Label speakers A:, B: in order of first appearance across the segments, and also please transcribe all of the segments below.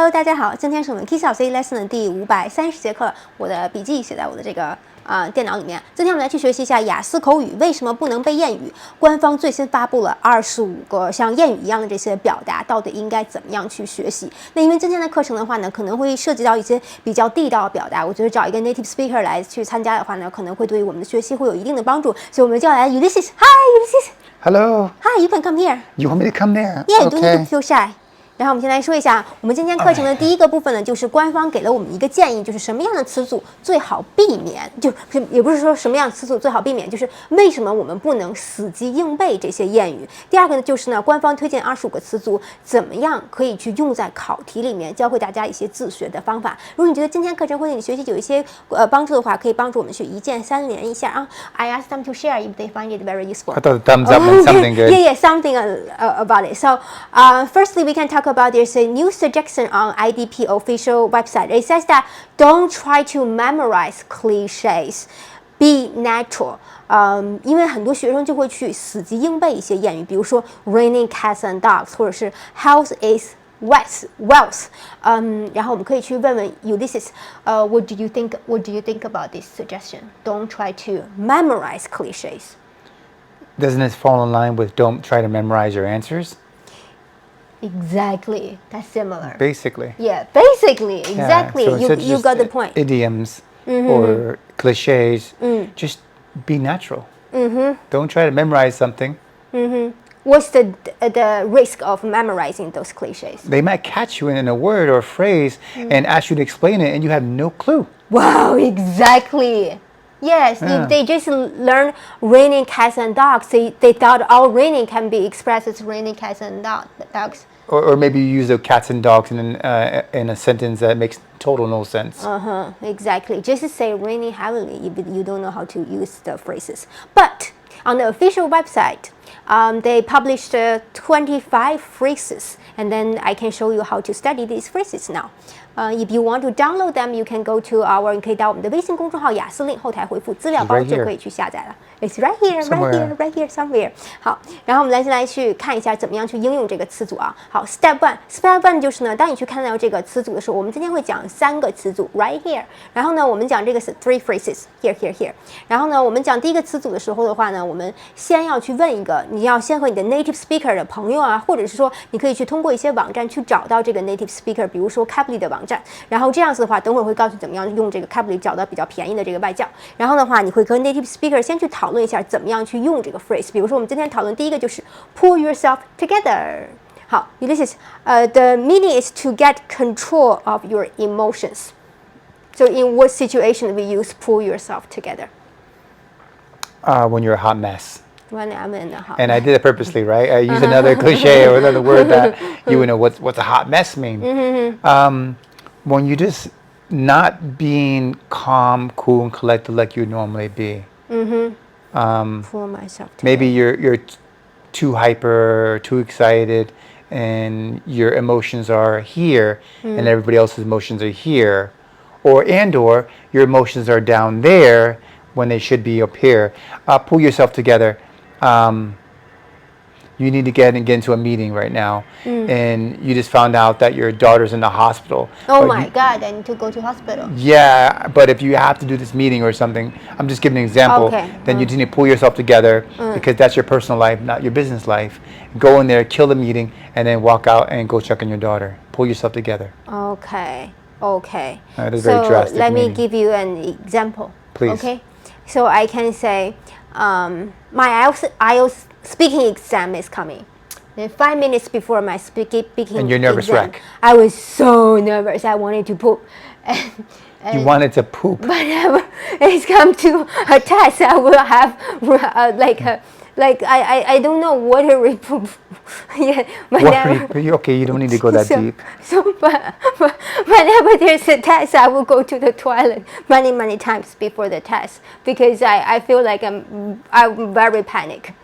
A: Hello， 大家好，今天是我们 K.I.S.S 考试 lesson 的第530节课，我的笔记写在我的这个电脑里面。今天我们来去学习一下雅思口语为什么不能背谚语。官方最新发布了25个像谚语一样的这些表达，到底应该怎么样去学习？那因为今天的课程的话呢，可能会涉及到一些比较地道的表达，我觉得找一个 native speaker 来去参加的话呢，可能会对于我们的学习会有一定的帮助。所以我们叫来 Ulysses。Hi
B: Hello.
A: Hi, you can come here.
B: You want me to come there?
A: Yeah, you don't
B: Okay.
A: need to feel shy.然后我们先来说一下，我们今天课程的第一个部分呢，就是官方给了我们一个建议，就是什么样的词组最好避免，就是也不是说什么样的词组最好避免，就是为什么我们不能死记硬背这些谚语。第二个呢，就是呢，官方推荐25个词组，怎么样可以去用在考题里面，教会大家一些自学的方法。如果你觉得今天课程会对你学习有一些帮助的话，可以帮助我们去一键3连一下啊。I asked them to share if they find it very useful.
B: I thought the thumbs up meant something good.
A: Yeah, something about it. So, firstly, we can talk about there's a new suggestion on IDP official website. It says that don't try to memorize cliches. Be natural. 因为很多学生就会去死记硬背一些谚语，比如说 raining cats and dogs， 或者是 health is wealth. 然后我们可以去问问 Ulysses，what do you think about this suggestion? Don't try to memorize cliches.
B: Doesn't this fall in line with don't try to memorize your answers?
A: Exactly. That's similar.
B: Basically.
A: Yeah, basically. Exactly.
B: Yeah, so
A: you got the point.
B: Idioms or cliches. Just be natural. Don't try to memorize something.
A: What's the risk of memorizing those cliches?
B: They might catch you in a word or a phrase and ask you to explain it, and you have no clue.
A: Wow, exactly. Yes, if they just learn raining cats and dogs, they thought all raining can be expressed as raining cats and dogs.
B: Or maybe you use the cats and dogs in a sentence that makes total no sense.
A: Exactly. Just say raining heavily if you don't know how to use the phrases. But on the official website, they published 25 phrases, and then I can show you how to study these phrases now. If you want to download them, you can go to our 你可以到我们的微信公众号雅思令后台回复资料包就可以去下载了。It's right here, right here, somewhere. 好，然后我们来去看一下怎么样去应用这个词组啊。好 ，Step one 就是呢，当你去看到这个词组的时候，我们今天会讲3个词组 right here。然后呢，我们讲这个是 three phrases here. 然后呢，我们讲第一个词组的时候的话呢，我们先要去问一个，你要先和你的 native speaker 的朋友啊，或者是说你可以去通过一些网站去找到这个 native speaker， 比如说 Caply 的网站。然后这样子的话，等会儿会告诉你怎么样用这个 Caply 找到比较便宜的这个外教。然后的话，你会和 native speaker 先去讨论一下怎么样去用这个 phrase。比如说我们今天讨论第一个就是 pull yourself together。好 ，Ulysses，the meaning is to get control of your emotions. So in what situation we use pull yourself together?
B: When you're a hot mess.
A: When I'm in a hot
B: And I did it purposely, right? I used another cliche or another word that you would know what's a hot mess mean. When you just not being calm, cool, and collected like you would normally be.
A: pull myself together.
B: Maybe you're too hyper, too excited, and your emotions are here, and everybody else's emotions are here, or your emotions are down there when they should be up here. Pull yourself together. You need to get into a meeting right now, and you just found out that your daughter's in the hospital.
A: Oh my God, I need to go to hospital.
B: Yeah, but if you have to do this meeting or something, I'm just giving an example, then you need to pull yourself together because that's your personal life, not your business life. Go in there, kill the meeting, and then walk out and go check on your daughter. Pull yourself together.
A: Okay.
B: That is very drastic
A: let me
B: meaning.
A: give you an example.
B: Please.
A: Okay. So I can say, my IELTS speaking exam is coming. Then 5 minutes before my speaking
B: And you're nervous
A: exam,
B: wreck.
A: I was so nervous. I wanted to poop. And
B: You wanted to poop.
A: whenever it's come to a test, I will have I don't know watery poop. Yeah,
B: Okay, you don't need to go that deep.
A: But whenever there's a test, I will go to the toilet many times before the test because I feel like I'm very panic.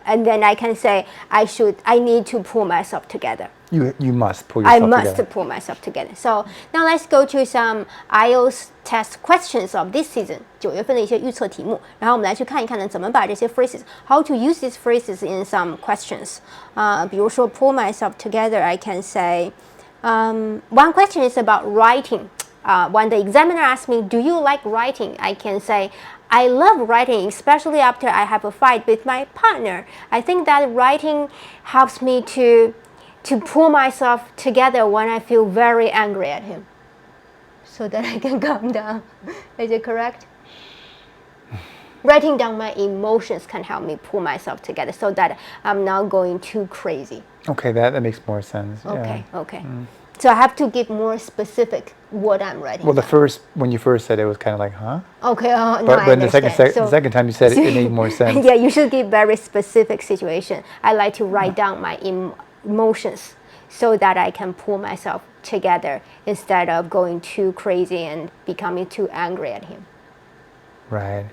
A: And then I can say I need to pull myself together.
B: You must pull yourself together.
A: I must pull myself together. So now let's go to some IELTS test questions of this season. 9月份的一些预测题目，然后我们来去看一看呢，怎么把这些 phrases, how to use these phrases in some questions. 比如说 pull myself together, I can say, one question is about writing. When the examiner asks me, do you like writing? I can say, I love writing, especially after I have a fight with my partner. I think that writing helps me to pull myself together when I feel very angry at him, so that I can calm down. Is it correct? Writing down my emotions can help me pull myself together so that I'm not going too crazy.
B: Okay, that makes more sense.
A: Okay,
B: Yeah.
A: okay. So I have to get more specific what I'm writing.
B: Well,
A: down.
B: when you first said it, was kind of like, huh?
A: Okay, no,
B: But
A: I
B: when the second time you said it, it made more sense.
A: Yeah, you should give very specific situation. I like to write down my emotions so that I can pull myself together instead of going too crazy and becoming too angry at him.
B: Right.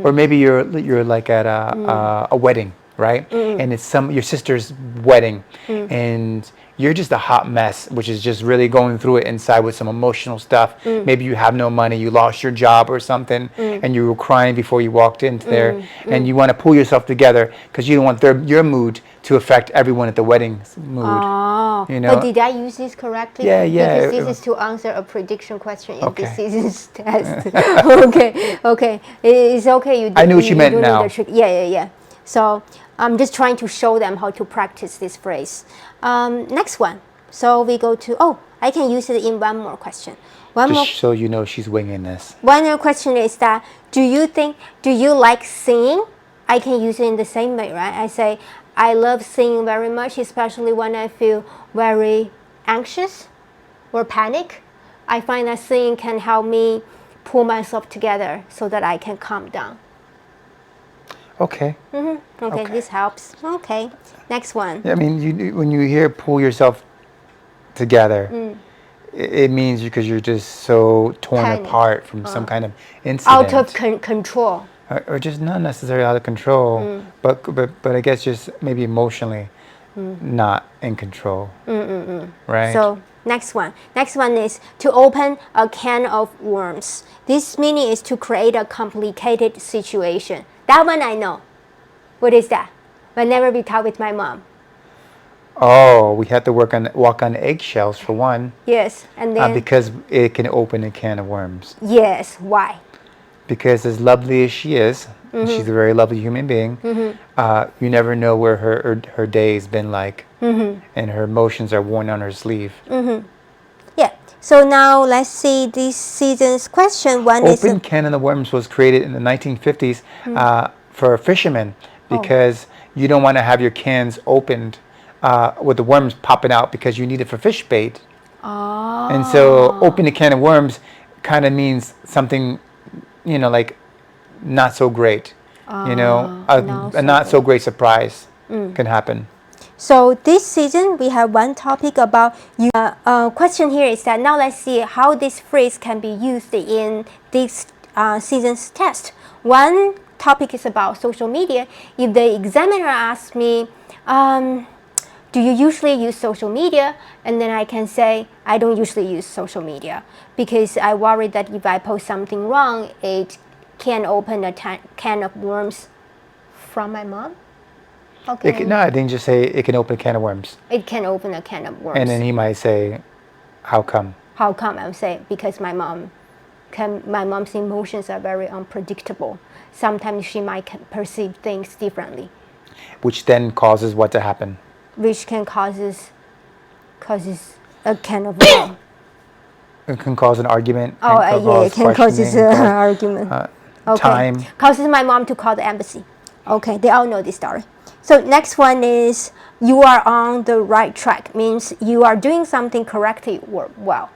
B: Or maybe you're like at a wedding, right? And it's your sister's wedding, and you're just a hot mess, which is just really going through it inside with some emotional stuff. Maybe you have no money, you lost your job or something, and you were crying before you walked into there, and you want to pull yourself together because you don't want your mood to affect everyone at the wedding's mood.
A: Oh,
B: you know?
A: But did I use this correctly?
B: Yeah.
A: Because this is to answer a prediction question in this
B: Okay.
A: season's test. Okay. It's okay.
B: I knew what you meant
A: don't need
B: now.
A: the trick. Yeah. So I'm just trying to show them how to practice this phrase. Next one. So we go to, I can use it in one more question.
B: Just so you know she's winging this.
A: One more question is that, do you like singing? I can use it in the same way, right? I say, I love singing very much, especially when I feel very anxious or panic. I find that singing can help me pull myself together so that I can calm down.
B: Okay.
A: Okay, this helps. Okay, next one.
B: I mean, when you hear pull yourself together, it means because you're just so torn
A: Panic.
B: apart from some kind of incident.
A: Out of control.
B: Or just not necessarily out of control, but I guess just maybe emotionally not in control. Right?
A: So next one is to open a can of worms. This meaning is to create a complicated situation. That one I know. What is that? Whenever we talk with my mom.
B: Oh, we have to walk on eggshells for one.
A: Yes, and then
B: because it can open a can of worms.
A: yes, why?
B: Because as lovely as she is, she's a very lovely human being. You never know where her day's been like, and her emotions are worn on her sleeve.
A: Yeah. So now let's see this season's question. One is
B: Open can of worms was created in the 1950s for fishermen because you don't want to have your cans opened with the worms popping out because you need it for fish bait. And so open a can of worms kind of means something, like not so great. A not so great surprise can happen.
A: So this season we have one topic about you. Question here is that now let's see how this phrase can be used in this season's test. One topic is about social media. If the examiner asks me, do you usually use social media? And then I can say, I don't usually use social media because I worry that if I post something wrong, it can open a can of worms from my mom. Okay.
B: I think just say it can open a can of worms.
A: It can open a can of worms.
B: And then he might say, how come?
A: How come? I would say because my mom's emotions are very unpredictable. Sometimes she might perceive things differently.
B: Which then causes what to happen?
A: Which can causes a can of worms.
B: It can cause an argument.
A: It can cause an argument. Okay.
B: Time.
A: Causes my mom to call the embassy. Okay, they all know this story. So next one is you are on the right track. Means you are doing something correctly or well.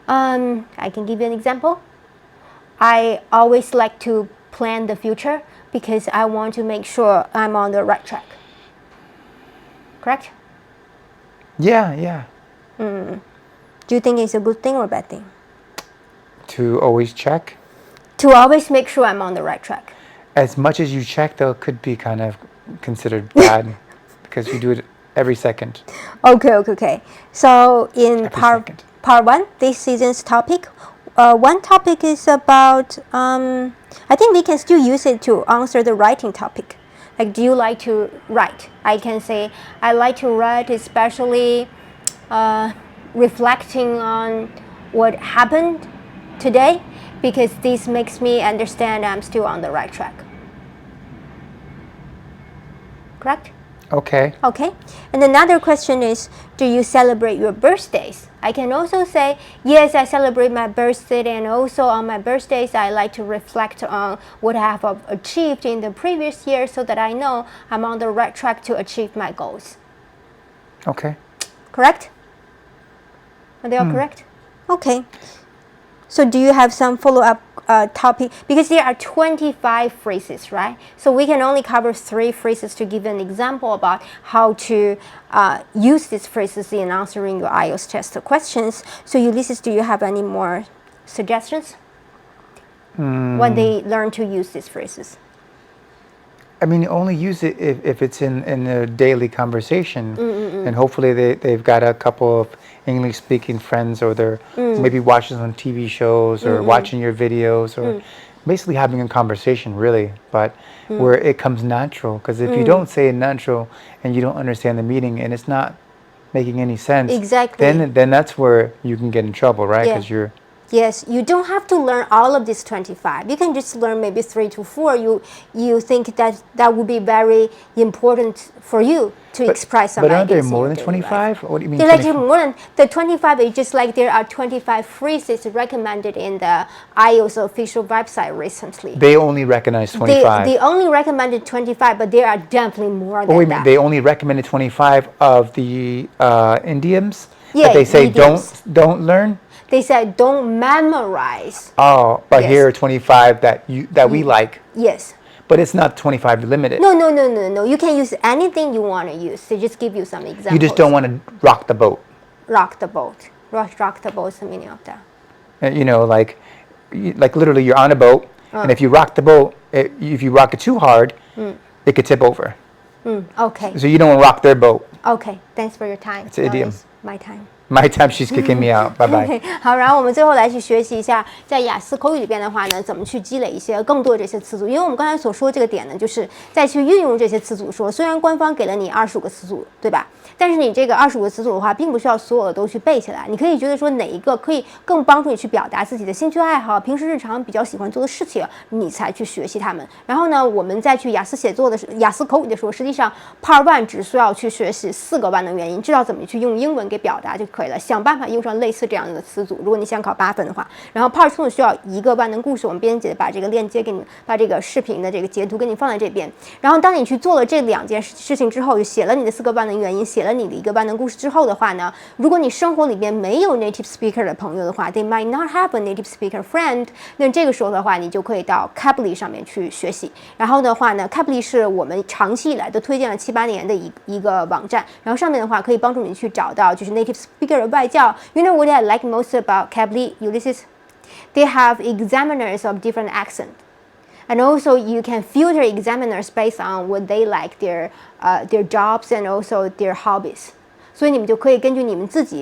A: I can give you an example. I always like to plan the future because I want to make sure I'm on the right track. Correct?
B: Yeah.
A: Do you think it's a good thing or a bad thing?
B: To always check?
A: To always make sure I'm on the right track.
B: As much as you check, though, could be kind of considered bad because you do it every second.
A: Okay. So in part one, this season's topic, one topic is about, I think we can still use it to answer the writing topic. Like, do you like to write? I can say, I like to write, especially reflecting on what happened today, because this makes me understand I'm still on the right track. Correct?
B: Okay.
A: Okay. And another question is, do you celebrate your birthdays? I can also say, yes, I celebrate my birthday, and also on my birthdays, I like to reflect on what I have achieved in the previous year so that I know I'm on the right track to achieve my goals.
B: Okay.
A: Correct? Are they all correct? Okay. So do you have some follow-up topic? Because there are 25 phrases, right? So we can only cover 3 phrases to give an example about how to use these phrases in answering your IELTS test questions. So Ulysses, do you have any more suggestions? When they learn to use these phrases?
B: I mean, only use it if it's in a daily conversation, and hopefully they've got a couple of English-speaking friends, or they're maybe watching some TV shows, or watching your videos, or basically having a conversation, really, but where it comes natural. Because if you don't say it natural and you don't understand the meaning, and it's not making any sense,
A: Exactly.
B: then that's where you can get in trouble, right? Because you're
A: Yes, you don't have to learn all of these 25. You can just learn maybe 3 to 4. You think that would be very important for you to express some
B: But
A: ideas.
B: aren't there
A: in
B: more
A: your
B: than
A: daily life.
B: 25? What do you mean?
A: They're like
B: 25?
A: more than the 25 is just like there are 25 phrases recommended in the IELTS official website recently.
B: They only recognize 25.
A: They only recommended 25, but there are definitely more than
B: Oh, wait a
A: that.
B: minute. They only recommended 25 of the idioms
A: Yeah,
B: that they say
A: idioms.
B: don't learn.
A: They said don't memorize.
B: Oh, but
A: Yes.
B: here are 25 that we like.
A: Yes.
B: But it's not 25 limited.
A: No. You can use anything you want to use. They just give you some examples.
B: You just don't want to rock the boat.
A: Rock the boat. Rock the boat is the meaning of that.
B: You know, like literally you're on a boat, and if you rock the boat, if you rock it too hard, it could tip over.
A: Okay.
B: So you don't want to rock their boat.
A: Okay. Thanks for your time.
B: It's an idiom.
A: Now is my time.
B: My time, she's kicking me out. Bye bye.
A: 好，然后我们最后来去学习一下，在雅思口语里边的话呢，怎么去积累一些更多的这些词组。因为我们刚才所说这个点呢，就是再去运用这些词组说，虽然官方给了你25个词组，对吧？但是你这个25个词组的话，并不需要所有的都去背起来。你可以觉得说哪一个可以更帮助你去表达自己的兴趣爱好、平时日常比较喜欢做的事情，你才去学习它们。然后呢，我们再去雅思雅思口语的时候，实际上 Part 1只需要去学习4个万能元音，知道怎么去用英文给表达就可以了。想办法用上类似这样的词组。如果你想考8分的话，然后 Part 2需要1个万能故事，我们编辑把这个链接给你，把这个视频的这个截图给你放在这边。然后当你去做了这2件事情之后，就写了你的4个万能元音，写了你的1个万能故事之后的话呢，如果你生活里边没有 native speaker 的朋友的话 ，they might not have a native speaker friend， 那这个时候的话，你就可以到 Kaply 上面去学习。然后的话呢 ，Kaply 是我们长期以来都推荐了7、8年的一个网站，然后上面的话可以帮助你去找到就是 native speaker 的外教。You know what I like most about Kaply, Ulysses? They have examiners of different accent. And also you can filter examiners based on what they like, their jobs and also their hobbies. 所以你们就可以根据你们自己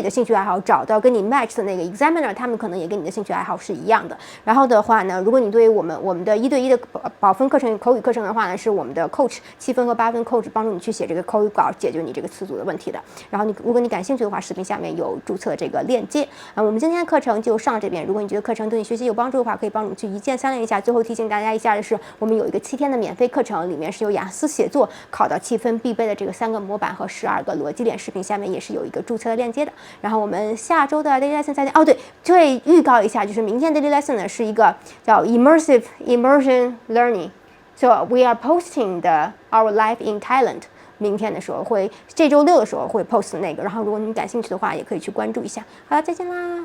A: 的兴趣爱好找到跟你 match 的那个 examiner， 他们可能也跟你的兴趣爱好是一样的。然后的话呢，如果你对于我们的1对1的保分课程口语课程的话呢，是我们的 coach 7分和8分 coach 帮助你去写这个口语稿，解决你这个词组的问题的。然后如果你感兴趣的话，视频下面有注册这个链接。我们今天的课程就上这边。如果你觉得课程对你学习有帮助的话，可以帮助去一键3连一下。最后提醒大家一下的是，我们有一个7天的免费课程，里面是有雅思写作考到7分必备的这个3个模板和12个逻辑点，视频下面也是有一个注册的链接的。然后我们下周的 daily lesson 再见。哦，对，会预告一下，就是明天 daily lesson 呢是一个叫 immersion learning。So we are posting our life in Thailand。明天的时候这周6的时候会 post 那个。然后如果你感兴趣的话，也可以去关注一下。好了，再见啦。